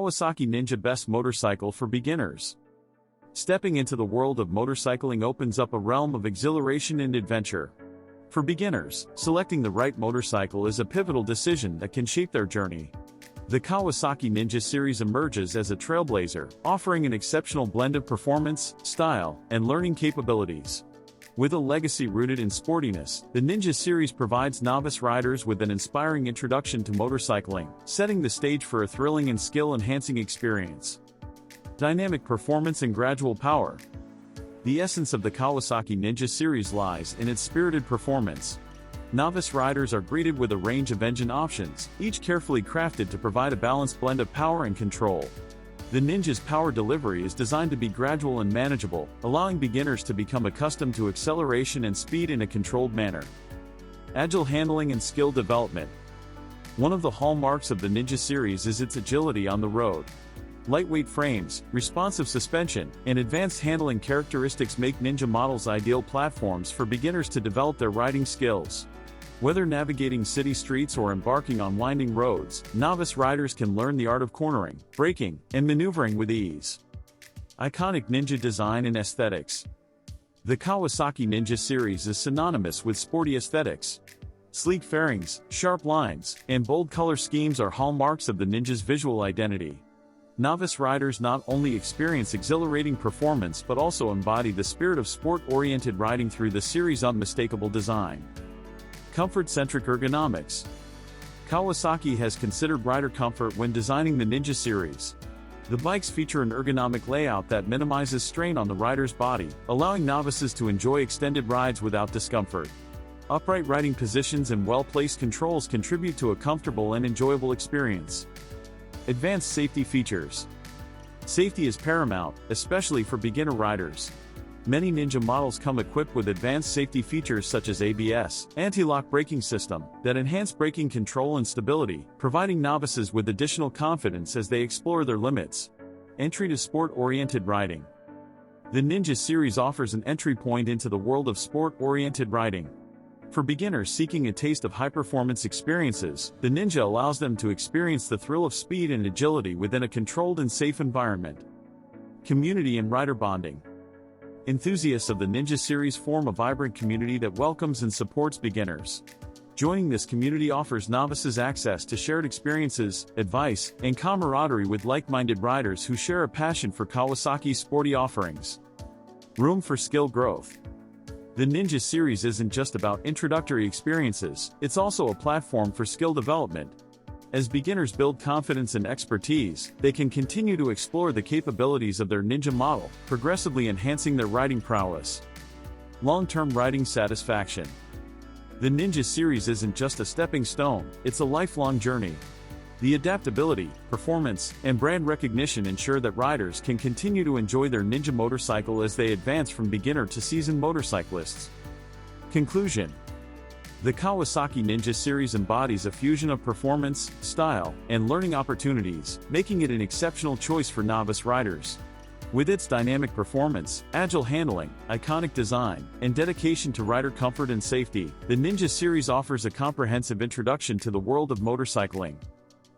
Kawasaki Ninja Best Motorcycle for Beginners. Stepping into the world of motorcycling opens up a realm of exhilaration and adventure. For beginners, selecting the right motorcycle is a pivotal decision that can shape their journey. The Kawasaki Ninja series emerges as a trailblazer, offering an exceptional blend of performance, style, and learning capabilities. With a legacy rooted in sportiness, the Ninja series provides novice riders with an inspiring introduction to motorcycling, setting the stage for a thrilling and skill-enhancing experience. Dynamic performance and gradual power. The essence of the Kawasaki Ninja series lies in its spirited performance. Novice riders are greeted with a range of engine options, each carefully crafted to provide a balanced blend of power and control. The Ninja's power delivery is designed to be gradual and manageable, allowing beginners to become accustomed to acceleration and speed in a controlled manner. Agile handling and skill development. One of the hallmarks of the Ninja series is its agility on the road. Lightweight frames, responsive suspension, and advanced handling characteristics make Ninja models ideal platforms for beginners to develop their riding skills. Whether navigating city streets or embarking on winding roads, novice riders can learn the art of cornering, braking, and maneuvering with ease. Iconic Ninja design and aesthetics. The Kawasaki Ninja series is synonymous with sporty aesthetics. Sleek fairings, sharp lines, and bold color schemes are hallmarks of the Ninja's visual identity. Novice riders not only experience exhilarating performance but also embody the spirit of sport-oriented riding through the series' unmistakable design. Comfort-centric ergonomics. Kawasaki has considered rider comfort when designing the Ninja series. The bikes feature an ergonomic layout that minimizes strain on the rider's body, allowing novices to enjoy extended rides without discomfort. Upright riding positions and well-placed controls contribute to a comfortable and enjoyable experience. Advanced safety features. Safety is paramount, especially for beginner riders. Many Ninja models come equipped with advanced safety features such as ABS, anti-lock braking system, that enhance braking control and stability, providing novices with additional confidence as they explore their limits. Entry to sport-oriented riding. The Ninja series offers an entry point into the world of sport-oriented riding. For beginners seeking a taste of high-performance experiences, the Ninja allows them to experience the thrill of speed and agility within a controlled and safe environment. Community and rider bonding. Enthusiasts of the Ninja series form a vibrant community that welcomes and supports beginners. Joining this community offers novices access to shared experiences, advice, and camaraderie with like-minded riders who share a passion for Kawasaki's sporty offerings. Room for skill growth. The Ninja series isn't just about introductory experiences, it's also a platform for skill development. As beginners build confidence and expertise, they can continue to explore the capabilities of their Ninja model, progressively enhancing their riding prowess. Long-term riding satisfaction. The Ninja series isn't just a stepping stone, it's a lifelong journey. The adaptability, performance, and brand recognition ensure that riders can continue to enjoy their Ninja motorcycle as they advance from beginner to seasoned motorcyclists. Conclusion. The Kawasaki Ninja series embodies a fusion of performance, style, and learning opportunities, making it an exceptional choice for novice riders. With its dynamic performance, agile handling, iconic design, and dedication to rider comfort and safety, the Ninja series offers a comprehensive introduction to the world of motorcycling.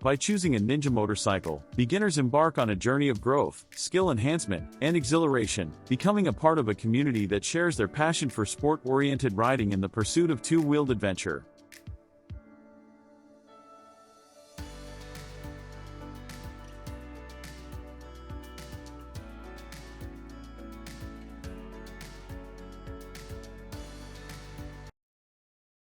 By choosing a Ninja motorcycle, beginners embark on a journey of growth, skill enhancement, and exhilaration, becoming a part of a community that shares their passion for sport-oriented riding and the pursuit of two-wheeled adventure.